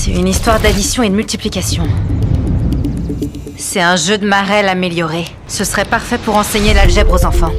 C'est une histoire d'addition et de multiplication. C'est un jeu de Marel amélioré. Ce serait parfait pour enseigner l'algèbre aux enfants.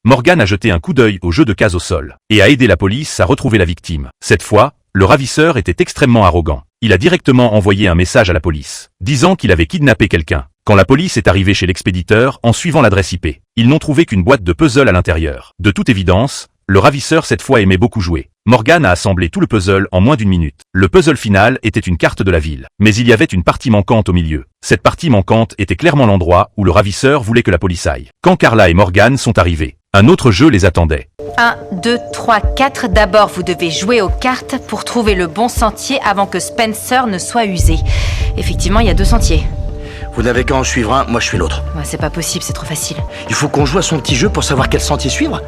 Morgan a jeté un coup d'œil au jeu de cases au sol et a aidé la police à retrouver la victime. Cette fois, le ravisseur était extrêmement arrogant. Il a directement envoyé un message à la police, disant qu'il avait kidnappé quelqu'un. Quand la police est arrivée chez l'expéditeur en suivant l'adresse IP, ils n'ont trouvé qu'une boîte de puzzle à l'intérieur. De toute évidence, le ravisseur cette fois aimait beaucoup jouer. Morgan a assemblé tout le puzzle en moins d'une minute. Le puzzle final était une carte de la ville. Mais il y avait une partie manquante au milieu. Cette partie manquante était clairement l'endroit où le ravisseur voulait que la police aille. Quand Carla et Morgan sont arrivés, un autre jeu les attendait. 1, 2, 3, 4. D'abord, vous devez jouer aux cartes pour trouver le bon sentier avant que Spencer ne soit usé. Effectivement, il y a 2 sentiers. Vous n'avez qu'à en suivre un, moi je suis l'autre. Ouais, c'est pas possible, c'est trop facile. Il faut qu'on joue à son petit jeu pour savoir quel sentier suivre.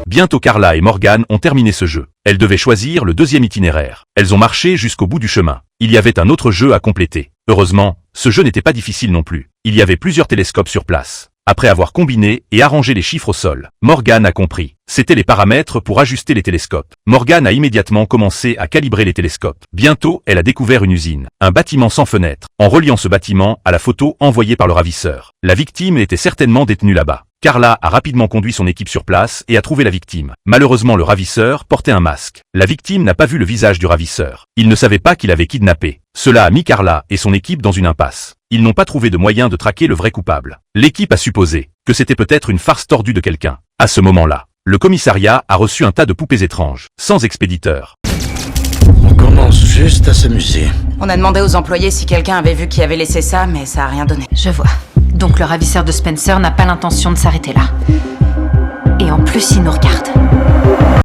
Bientôt Carla et Morgan ont terminé ce jeu. Elles devaient choisir le deuxième itinéraire. Elles ont marché jusqu'au bout du chemin. Il y avait un autre jeu à compléter. Heureusement, ce jeu n'était pas difficile non plus. Il y avait plusieurs télescopes sur place. Après avoir combiné et arrangé les chiffres au sol, Morgan a compris. C'était les paramètres pour ajuster les télescopes. Morgan a immédiatement commencé à calibrer les télescopes. Bientôt, elle a découvert une usine, un bâtiment sans fenêtre, en reliant ce bâtiment à la photo envoyée par le ravisseur. La victime était certainement détenue là-bas. Carla a rapidement conduit son équipe sur place et a trouvé la victime. Malheureusement, le ravisseur portait un masque. La victime n'a pas vu le visage du ravisseur. Il ne savait pas qu'il avait kidnappé. Cela a mis Carla et son équipe dans une impasse. Ils n'ont pas trouvé de moyen de traquer le vrai coupable. L'équipe a supposé que c'était peut-être une farce tordue de quelqu'un. À ce moment-là, le commissariat a reçu un tas de poupées étranges, sans expéditeur. On commence juste à s'amuser. On a demandé aux employés si quelqu'un avait vu qui avait laissé ça, mais ça a rien donné. Je vois. Donc le ravisseur de Spencer n'a pas l'intention de s'arrêter là. Et en plus, il nous regarde.